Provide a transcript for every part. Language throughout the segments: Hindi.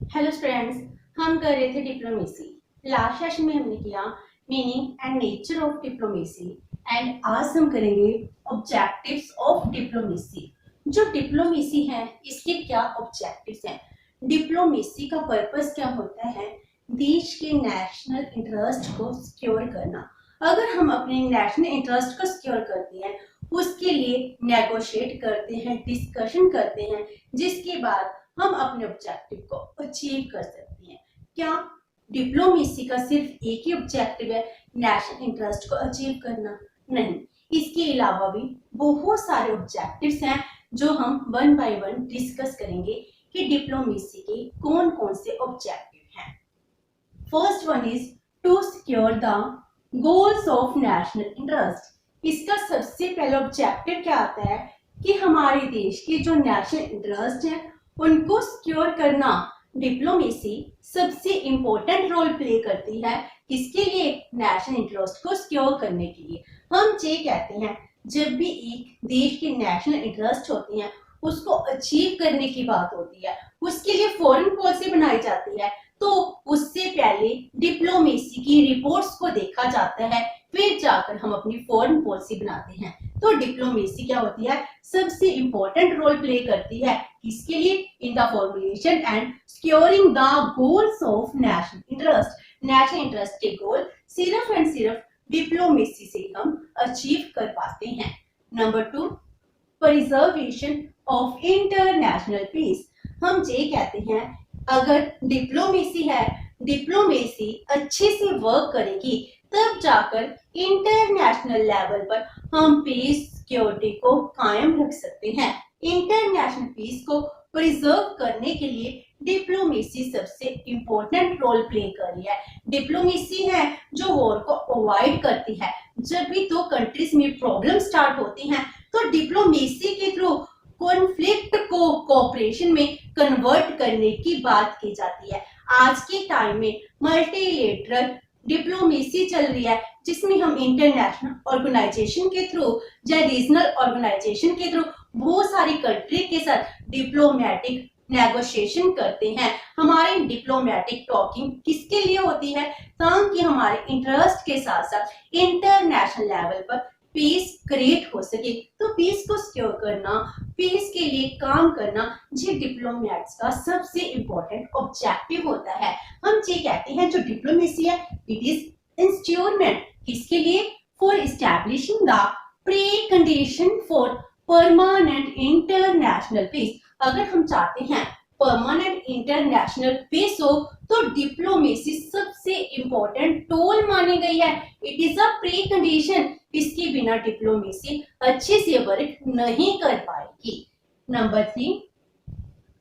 हेलो स्टूडेंट्स, हम कर रहे थे डिप्लोमेसी। लास्ट सेशन में हमने किया meaning and nature of diplomacy and आज हम करेंगे ऑब्जेक्टिव्स ऑफ डिप्लोमेसी। जो डिप्लोमेसी है इसके क्या ऑब्जेक्टिव्स हैं, डिप्लोमेसी का पर्पस क्या होता है, देश के नेशनल इंटरेस्ट को सिक्योर करना। अगर हम अपने नेशनल इंटरेस्ट को सिक्योर करते हैं, उसके लिए नेगोशिएट करते हैं, डिस्कशन करते हैं, जिसके बाद हम अपने ऑब्जेक्टिव को अचीव कर सकते हैं। क्या डिप्लोमेसी का सिर्फ एक ही ऑब्जेक्टिव है, नेशनल इंटरेस्ट को अचीव करना? नहीं, इसके अलावा भी बहुत सारे ऑब्जेक्टिव्स हैं जो हम वन बाय वन डिस्कस करेंगे कि डिप्लोमेसी के कौन कौन से ऑब्जेक्टिव हैं। First one is to secure the goals of national interest. इसका सबसे पहला ऑब्जेक्टिव क्या आता है कि हमारे देश के जो नेशनल इंटरेस्ट हैं उनको सिक्योर करना। डिप्लोमेसी सबसे इंपॉर्टेंट रोल प्ले करती है किसके लिए? नेशनल इंटरेस्ट को सिक्योर करने के लिए। हम ये कहते हैं जब भी एक देश के नेशनल इंटरेस्ट होती हैं उसको अचीव करने की बात होती है, उसके लिए फॉरेन पॉलिसी बनाई जाती है, तो उससे पहले डिप्लोमेसी की रिपोर्ट्स को देखा जाता है, फिर जाकर हम अपनी फॉरेन पॉलिसी बनाते हैं। तो डिप्लोमेसी क्या होती है? सबसे इंपॉर्टेंट रोल प्ले करती है किसके लिए? In the formulation and securing the goals of national interest. National interest के गोल सिर्फ एंड सिर्फ डिप्लोमेसी से हम अचीव कर पाते हैं। Number 2, preservation of international peace. हम ये कहते हैं अगर डिप्लोमेसी है, डिप्लोमेसी अच्छे से वर्क करेगी तब जाकर इंटरनेशनल लेवल पर हम पीस सिक्योरिटी को कायम रख सकते हैं। इंटरनेशनल पीस को प्रिजर्व करने के लिए डिप्लोमेसी सबसे इंपॉर्टेंट रोल प्ले कर रही है। डिप्लोमेसी है जो वॉर को अवॉइड करती है। जब भी दो कंट्रीज में प्रॉब्लम स्टार्ट होती हैं तो डिप्लोमेसी के थ्रू कॉन्फ्लिक्ट को कोऑपरेशन में कन्वर्ट करने की बात की जाती है। आज के टाइम में मल्टीलेटरल डिप्लोमेसी चल रही है जिसमें हम इंटरनेशनल ऑर्गेनाइजेशन के थ्रू या रीजनल ऑर्गेनाइजेशन के थ्रू बहुत सारी कंट्री के साथ डिप्लोमेटिक नेगोशिएशन करते हैं। हमारी डिप्लोमेटिक टॉकिंग किसके लिए होती है? ताकि हमारे इंटरेस्ट के साथ साथ इंटरनेशनल लेवल पर पीस क्रिएट हो सके। तो पीस को सिक्योर करना, पीस के लिए काम करना, ये डिप्लोमेट्स का सबसे इंपॉर्टेंट ऑब्जेक्टिव होता है। हम ये कहते हैं जो डिप्लोमेसी है इट इज इंस्ट्रूमेंट किसके लिए? For establishing the pre condition for permanent international peace. अगर हम चाहते हैं परमानेंट इंटरनेशनल पीस हो तो डिप्लोमेसी सबसे इंपॉर्टेंट टूल मानी गई है। It is a pre condition, इसके बिना डिप्लोमेसी अच्छे से वर्क नहीं कर पाएगी। Number 3,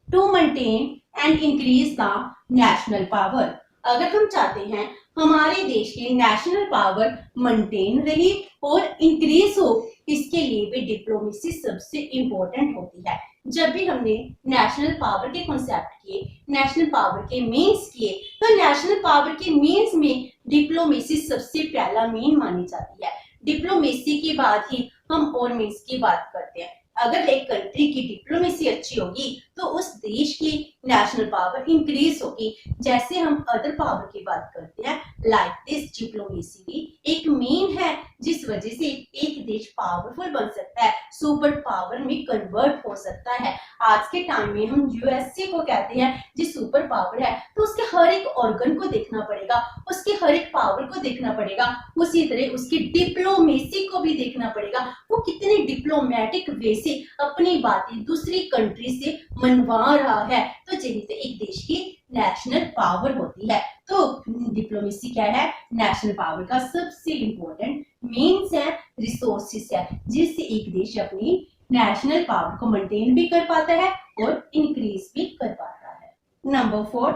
to maintain and increase the national power. अगर हम चाहते हैं हमारे देश की नेशनल पावर मेंटेन रही और इंक्रीज हो, इसके लिए भी डिप्लोमेसी सबसे इंपॉर्टेंट होती है। जब भी हमने नेशनल पावर के कॉन्सेप्ट किए, नेशनल पावर के मीन्स किए, तो नेशनल पावर के मीन्स में डिप्लोमेसी सबसे पहला मीन मानी जाती है। डिप्लोमेसी के बाद ही हम और मीन्स की बात करते हैं। अगर एक कंट्री की डिप्लोमेसी अच्छी होगी तो उस देश की नेशनल पावर इंक्रीज होगी। जैसे हम अदर पावर की बात करते हैं, लाइक दिस डिप्लोमेसी भी एक मीन है जिस वजह से एक देश पावरफुल बन सकता है, सुपर पावर में कन्वर्ट हो सकता है। आज के टाइम में हम यूएसए को कहते हैं जी सुपर पावर है, तो उसके हर एक ऑर्गन को देखना पड़ेगा, उसके हर एक पावर को देखना पड़ेगा, उसी तरह उसकी डिप्लोमेसी को भी देखना पड़ेगा, वो कितने डिप्लोमेटिक वे से अपनी बातें दूसरी कंट्री से मनवा रहा है। तो यही तो एक देश की नेशनल पावर होती है। तो डिप्लोमेसी क्या है? नेशनल पावर का सबसे इंपॉर्टेंट मीन्स है, रिसोर्सेस है, जिससे एक देश अपनी नेशनल पावर को मेंटेन भी कर पाता है और इंक्रीज भी कर पाता है। Number 4,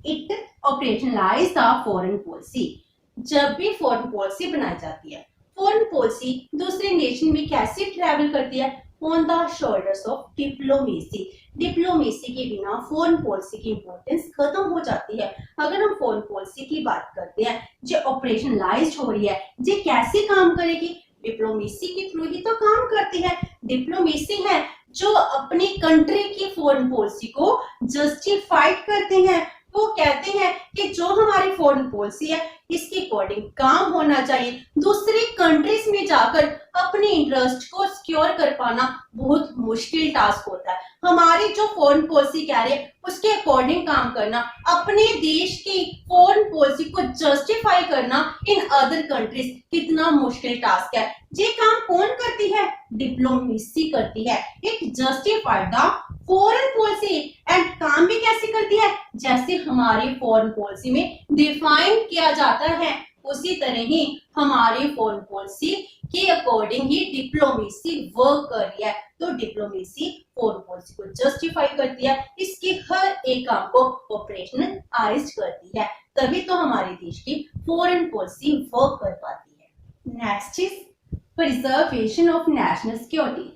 it operationalize the foreign policy. जब भी फॉरेन पॉलिसी बनाई जाती है, फॉरेन पॉलिसी दूसरे नेशन में कैसे ट्रैवल करती है? On the shoulders of diplomacy. Diplomacy के बिना फॉरेन पॉलिसी की इंपॉर्टेंस खत्म हो जाती है। अगर हम फॉरेन पॉलिसी की बात करते हैं जो ऑपरेशनलाइज्ड हो रही है, ये कैसे काम करेगी? डिप्लोमेसी के थ्रू ही तो काम करती है। डिप्लोमेसी है जो अपनी कंट्री की फॉरेन पॉलिसी को जस्टिफाइड करते हैं। वो कहते हैं कि जो हमारी फॉरेन पॉलिसी है इसके अकॉर्डिंग काम होना चाहिए। दूसरी कंट्रीज में जाकर अपने इंटरेस्ट को सिक्योर कर पाना बहुत मुश्किल टास्क होता है। हमारी जो फॉरेन पॉलिसी कह रही है उसके अकॉर्डिंग काम करना, अपने देश की फॉरेन पॉलिसी को जस्टिफाई करना इन अदर कंट्रीज कितना मुश्किल टास्क है। ये काम कौन करती है? डिप्लोमेसी करती है। It justified the foreign policy and काम भी कैसे करती है? जैसे हमारी फॉरेन पॉलिसी में डिफाइन किया जाता है उसी तरह ही हमारी फॉरेन पॉलिसी के अकॉर्डिंग ही डिप्लोमेसी वर्क कर रही है। तो डिप्लोमेसी फॉरेन पॉलिसी को जस्टिफाई करती है, इसके हर एक काम को ऑपरेशनलाइज करती है, तभी तो हमारे देश की फॉरेन पॉलिसी वर्क कर पाती है। Next is preservation of national security.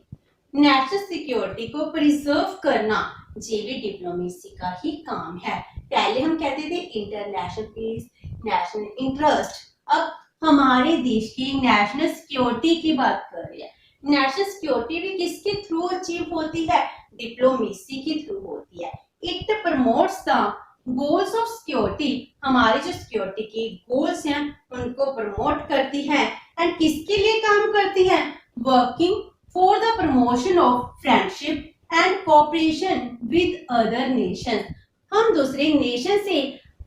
National security को प्रिजर्व करना ये भी डिप्लोमेसी का ही काम है। पहले हम कहते थे इंटरनेशनल पीस, नेशनल इंटरेस्ट, अब हमारे देश की नेशनल सिक्योरिटी की बात कर रहे हैं। नेशनल सिक्योरिटी भी किसके थ्रू अचीव होती है? डिप्लोमेसी के थ्रू होती है। It promotes the goals of security, हमारे जो सिक्योरिटी के गोल्स हैं उनको प्रमोट करती है। एंड किसके लिए काम करती है? Working for the promotion of friendship and cooperation with other nations। हम दूसरे नेशन से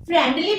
फ्रेंडली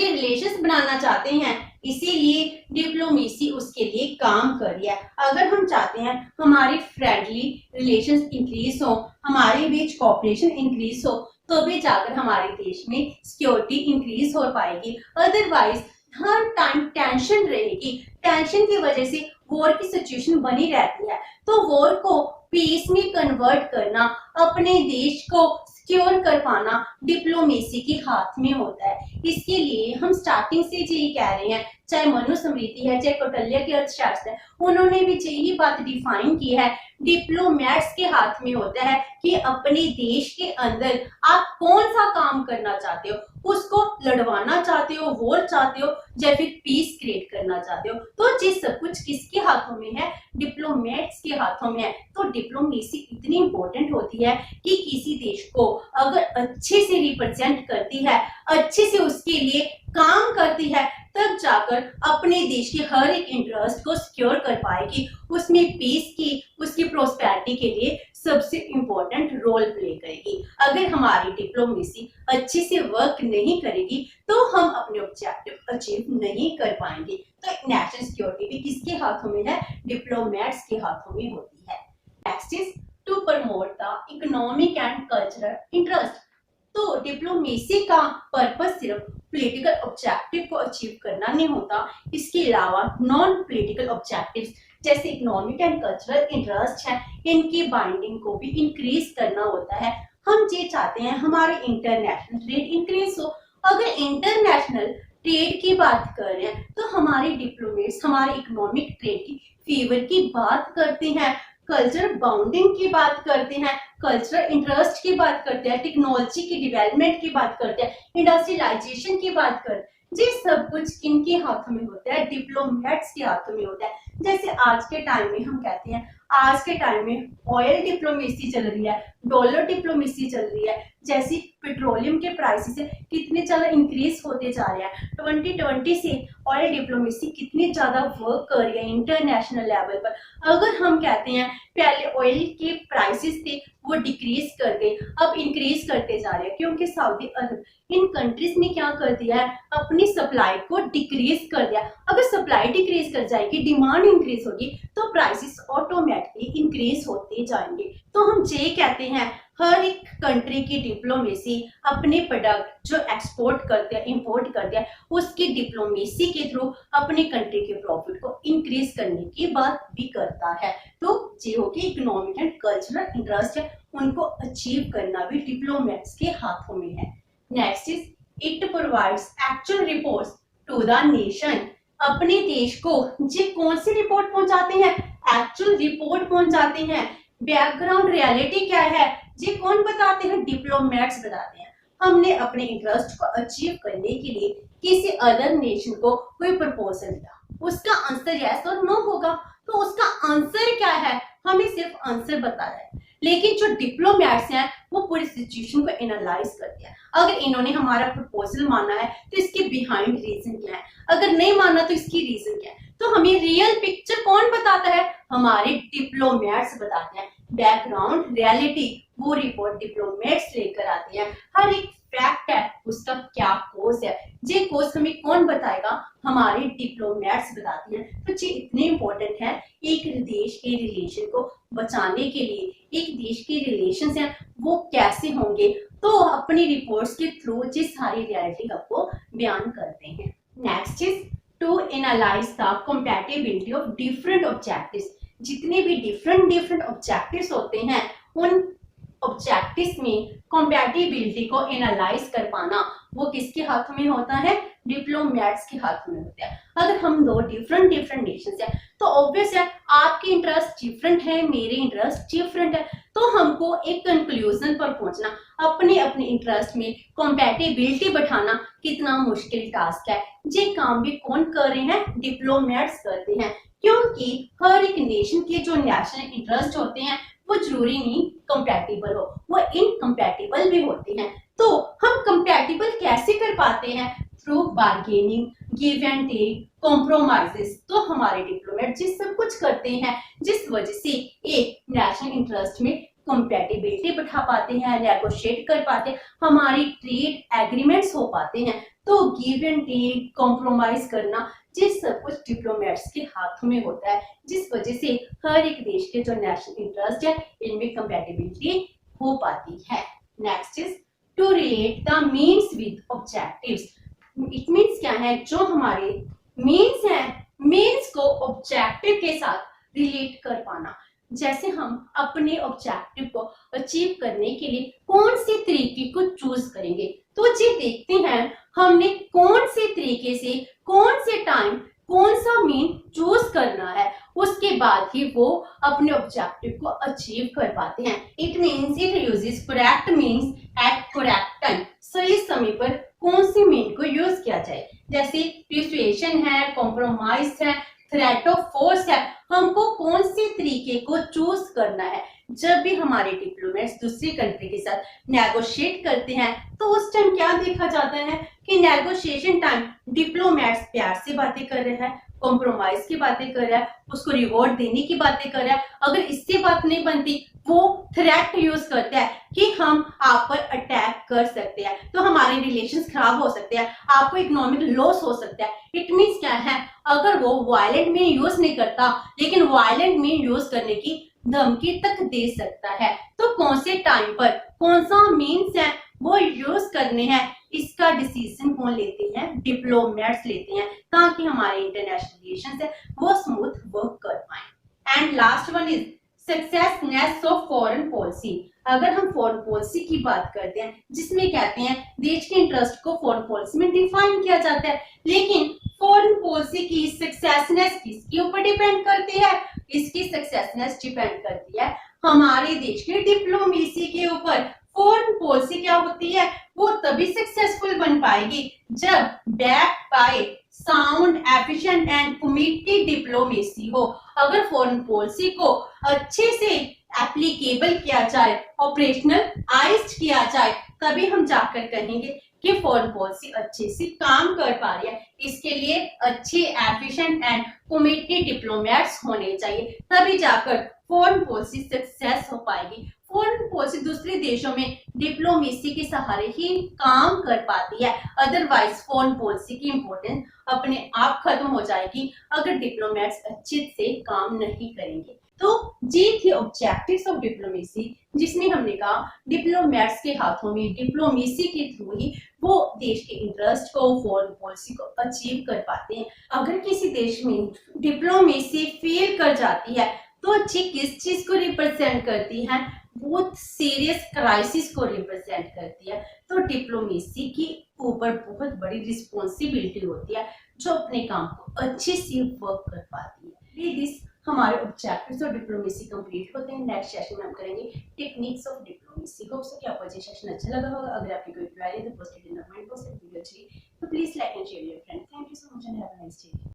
रिलेशंस बनाना चाहते हैं, इसीलिए डिप्लोमेसी उसके लिए काम कर रही है। अगर हम चाहते हैं हमारी फ्रेंडली रिलेशंस इंक्रीज हो, हमारे बीच कोऑपरेशन इंक्रीज हो, तो भी जाकर हमारे देश में सिक्योरिटी इंक्रीज हो पाएगी। अदरवाइज हर टाइम टेंशन रहेगी, टेंशन की वजह से वॉर की सिचुएशन बनी रहती है। तो वॉर को पीस में कन्वर्ट करना, अपने देश को सिक्योर कर पाना डिप्लोमेसी के हाथ में होता है। इसके लिए हम स्टार्टिंग से यही कह रहे हैं, चाहे मनुस्मृति है, चाहे कौटिल्य की अर्थशास्त्र है, उन्होंने भी यही बात डिफाइन की है। डिप्लोमेट्स के हाथ में होता है कि अपने देश के अंदर आप कौन सा काम करना चाहते हो, उसको लड़वाना चाहते हो, वॉर चाहते हो, या फिर पीस क्रिएट करना चाहते हो। तो ये सब कुछ किसके हाथों में है? डिप्लोमेट्स के हाथों में है। तो डिप्लोमेसी इतनी इंपॉर्टेंट होती है कि किसी देश को अगर अच्छे से रिप्रेजेंट करती है, अच्छे से उसके लिए काम करती है, तब जाकर अपने देश के हर एक इंटरेस्ट को सिक्योर कर पाएगी, उसमें पीस की, उसकी प्रोस्पेरिटी के लिए सबसे इंपॉर्टेंट रोल प्ले करेगी। अगर हमारी डिप्लोमेसी अच्छे से वर्क नहीं करेगी तो हम अपने ऑब्जेक्टिव अचीव नहीं कर पाएंगे। तो नेशनल सिक्योरिटी भी किसके हाथों में है? डिप्लोमेट्स के हाथों में होती है। Next is to promote the economic and cultural interest. तो डिप्लोमेसी का पर्पस सिर्फ पॉलिटिकल ऑब्जेक्टिव को अचीव करना नहीं होता, इसके अलावा नॉन पॉलिटिकल ऑब्जेक्टिव्स जैसे इकोनॉमिक एंड कल्चरल इंटरेस्ट है, इनकी बाइंडिंग को भी इंक्रीज करना होता है। हम ये चाहते हैं हमारे इंटरनेशनल ट्रेड इंक्रीज हो। अगर इंटरनेशनल ट्रेड की बात कर रहे हैं तो हमारे डिप्लोमेट्स हमारे इकोनॉमिक ट्रेड की फेवर की बात करते हैं, कल्चर बाउंडिंग की बात करते हैं, कल्चरल इंटरेस्ट की बात करते हैं, टेक्नोलॉजी की डेवलपमेंट की बात करते हैं, इंडस्ट्रियलाइजेशन की बात करते हैं। ये सब कुछ किनके हाथों में होता है? डिप्लोमेट्स के हाथों में होता है। जैसे आज के टाइम में हम कहते हैं, आज के टाइम में ऑयल डिप्लोमेसी चल रही है, डॉलर डिप्लोमेसी चल रही है, जैसे पेट्रोलियम के प्राइसेस कितने ज्यादा इंक्रीज होते जा रहे हैं। 2020 से ऑयल डिप्लोमेसी कितनी ज्यादा वर्क कर रही है इंटरनेशनल लेवल पर। अगर हम कहते हैं पहले ऑयल के प्राइसेस थे वो डिक्रीज कर गए, अब इंक्रीज करते जा रहे हैं, क्योंकि सऊदी अरब इन कंट्रीज ने क्या कर दिया है? अपनी सप्लाई को डिक्रीज कर दिया। अगर सप्लाई डिक्रीज कर जाएगी, डिमांड इंक्रीज होगी, तो प्राइसेस ऑटोमेटिकली इंक्रीज होते जाएंगे। तो हम ये कहते हैं हर एक कंट्री की डिप्लोमेसी अपने प्रोडक्ट जो एक्सपोर्ट करते हैं, इंपोर्ट करते हैं, उसकी डिप्लोमेसी के थ्रू अपने कंट्री के प्रॉफिट को इंक्रीज करने की बात भी करता है। तो जो कि इकोनॉमिक एंड कल्चरल इंटरेस्ट है उनको अचीव करना भी डिप्लोमेट्स के हाथों में है। Next is it provides actual reports to the nation. अपने देश को जी कौन सी रिपोर्ट पहुंचाते हैं? एक्चुअल रिपोर्ट पहुंचाते हैं। बैकग्राउंड रियलिटी क्या है जी कौन बताते हैं? डिप्लोमेट्स बताते हैं। हमने अपने इंटरेस्ट को अचीव करने के लिए किसी अदर नेशन को कोई प्रपोजल दिया, उसका आंसर यस और नो होगा, तो उसका आंसर क्या है हमें सिर्फ आंसर बताना है। लेकिन जो डिप्लोमेट्स हैं वो पूरी सिचुएशन को एनालाइज करते हैं। अगर इन्होंने हमारा प्रपोजल माना है तो इसके बिहाइंड रीजन क्या है, अगर नहीं माना तो इसकी रीजन क्या है। तो हमें रियल पिक्चर कौन बताता है, हमारे डिप्लोमेट्स बताते हैं। बैकग्राउंड रियलिटी वो रिपोर्ट डिप्लोमेट्स लेकर आते हैं। हर एक फैक्ट है उसका क्या कोज है, ये कोज हमें कौन बताएगा, हमारे डिप्लोमेट्स बताते हैं। तो ये इतने इंपॉर्टेंट है एक देश के रिलेशन को बचाने के लिए। एक देश के रिलेशन हैं वो कैसे होंगे, तो अपनी रिपोर्ट्स के थ्रू ये सारी रियलिटी आपको बयान करते हैं। Next is to analyse the compatibility of different objectives. जितने भी डिफरेंट ऑब्जेक्टिव्स होते हैं उन ऑब्जेक्टिव्स में कंपैटिबिलिटी को एनालाइज कर पाना वो किसके हाथ में होता है, डिप्लोमेट्स के हाथ में होता है। अगर हम दो डिफरेंट नेशंस हैं तो ऑब्वियस है आपके इंटरेस्ट डिफरेंट है, मेरे इंटरेस्ट डिफरेंट है, तो हमको एक कंक्लूजन पर पहुंचना अपने अपने इंटरेस्ट में कंपैटिबिलिटी बैठाना कितना मुश्किल टास्क है। ये काम भी कौन कर रहे हैं, डिप्लोमेट्स करते हैं, क्योंकि हर एक नेशन के जो नेशनल इंटरेस्ट होते हैं वो जरूरी नहीं कंपैटिबल हो, वो इनकम्पैटिबल भी होते हैं। तो हम कंपैटिबल कैसे कर पाते हैं, through bargaining, give and take, compromises. तो हमारे डिप्लोमेट जिस सब कुछ करते हैं जिस वजह से एक नेशनल इंटरेस्ट में कंपैटिबिलिटी बैठा पाते हैं, नेगोशिएट कर पाते हैं, हमारी ट्रेड एग्रीमेंट्स हो पाते हैं। तो गिव एंड टेक, कॉम्प्रोमाइज करना जिस सब कुछ डिप्लोमेट्स के हाथों में होता है, जिस वजह से हर एक देश के जो नेशनल इंटरेस्ट है इनमें कंपैटिबिलिटी हो पाती है। Next is to relate the means with objectives. It means क्या है, जो हमारे मीन्स हैं मीन्स को ऑब्जेक्टिव के साथ रिलेट कर पाना। जैसे हम अपने ऑब्जेक्टिव को अचीव करने के लिए कौन से तरीके को चूज करेंगे, तो जी देखते हैं हमने कौन से तरीके से कौन से टाइम कौन सा मीन चूज करना है, उसके बाद ही वो अपने ऑब्जेक्टिव को अचीव कर पाते हैं। It means it uses correct means at correct time. सही समय पर कौन सी मीन को यूज किया जाए, जैसे persuasion है, कॉम्प्रोमाइज है, थ्रेट ऑफ फोर्स है, हमको कौन से तरीके को चूज करना है। जब भी हमारे डिप्लोमेट्स दूसरी कंट्री के साथ नेगोशिएट करते हैं तो उस टाइम क्या देखा जाता है कि नेगोशिएशन टाइम डिप्लोमेट्स प्यार से बातें कर रहे हैं, कॉम्प्रोमाइज की बातें कर रहा है, उसको रिवॉर्ड देने की बातें कर रहा है। अगर इससे बात नहीं बनती वो थ्रेट यूज करता है कि हम आप पर अटैक कर सकते हैं, तो हमारे रिलेशंस खराब हो सकते हैं, आपको इकोनॉमिक लॉस हो सकता है। इट मीन्स क्या है, अगर वो वायलेंट मीन यूज नहीं करता लेकिन वायलेंट मीन यूज करने की धमकी तक दे सकता है, तो कौन से टाइम पर कौन सा मीन्स है वो यूज करने हैं, इसका डिसीजन कौन लेते हैं, डिप्लोमेट्स लेते हैं, ताकि हमारे इंटरनेशनल रिलेशंस है वो स्मूथ वर्क कर पाए। And last one is successness of foreign policy. अगर हम फॉरेन पॉलिसी की बात करते हैं जिसमें कहते हैं देश के इंटरेस्ट को फॉरेन पॉलिसी में डिफाइन किया जाता है, लेकिन फॉरेन पॉलिसी की सक्सेसनेस किसके ऊपर डिपेंड करती है, इसकी सक्सेसनेस डिपेंड करती है हमारे देश की डिप्लोमेसी के ऊपर। फॉरेन पॉलिसी क्या होती है, वो तभी सक्सेसफुल बन पाएगी जब back by sound, efficient and committed diplomacy हो। अगर फॉरेन पॉलिसी को अच्छे से एप्लीकेबल किया जाए, ऑपरेशनलाइज्ड किया जाए, तभी हम जाकर कहेंगे कि फॉरेन पॉलिसी अच्छे से काम कर पा रही है। इसके लिए अच्छे एफिशिएंट एंड कमिटेड डिप्लोमेट्स होने चाहिए, तभी जाकर फॉरेन पॉलिसी सक्सेस हो पाएगी। फॉरेन पॉलिसी दूसरे देशों में डिप्लोमेसी के सहारे ही काम कर पाती है, अदरवाइज फॉरेन पॉलिसी की इंपॉर्टेंस अपने आप खत्म हो जाएगी अगर डिप्लोमेट्स अच्छे से काम नहीं करेंगे। तो ये थी ऑब्जेक्टिव्स ऑफ डिप्लोमेसी, जिसमें हमने कहा डिप्लोमेट्स के हाथों में डिप्लोमेसी के थ्रू ही वो देश के इंटरेस्ट को, फॉरेन पॉलिसी को अचीव कर पाते हैं। अगर किसी देश में डिप्लोमेसी फेल कर जाती है तो अच्छी किस चीज को रिप्रेजेंट करती है, बहुत सीरियस क्राइसिस को रिप्रेजेंट करती है। तो डिप्लोमेसी की ऊपर बहुत बड़ी रिस्पॉन्सिबिलिटी होती है जो अपने काम को अच्छे से वर्क कर पाती है। दिस हमारे ऑब्जेक्टिव्स और डिप्लोमेसी कंप्लीट होते हैं। नेक्स्ट सेशन में हम करेंगे techniques of diplomacy. Hope so कि आपको ये सेशन अच्छा लगा होगा। अगर आपकी कोई क्वेरी है तो post it in the comment box. Video अच्छी तो please like and share your friend. Thank you so much and have a nice day.